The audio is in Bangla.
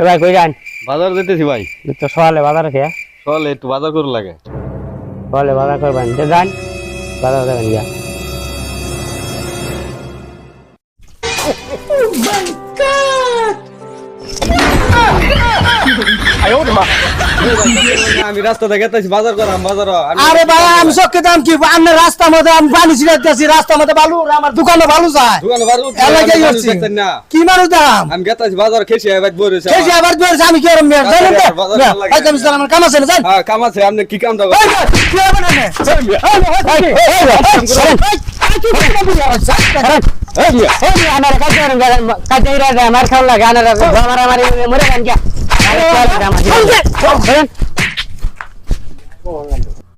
ভাই কই যান? বাজার যেতেছি ভাই। তো সকালে বাজার আছে? সকালে একটু বাজার করে লাগে। সকালে বাজার করবেন, যান বাজার যাবেন গিয়া। আমি রাস্তা থেকে গেতেছি বাজার করাম বাজার। আরে ভাই আমি সত্যি দাম কি আপনার রাস্তার মধ্যে আমি পানি ছিটাইতেছি, রাস্তার মধ্যে বালু, আমার দোকানে বালু যায়। দোকানে বাজার এলাকায় হচ্ছে না কি মানুষ দাম আমি গেতেছি বাজার খেয়েছি এবার বলেছে খেয়েছি আবার বেরোছে আমি কি করব? জানেন তো আমার কাম আছে না, জান হ্যাঁ কাম আছে। আপনি কি কামটা কি হবে না আমার কাছে আমার খাওয়া লাগে আমার মরে যান গিয়া।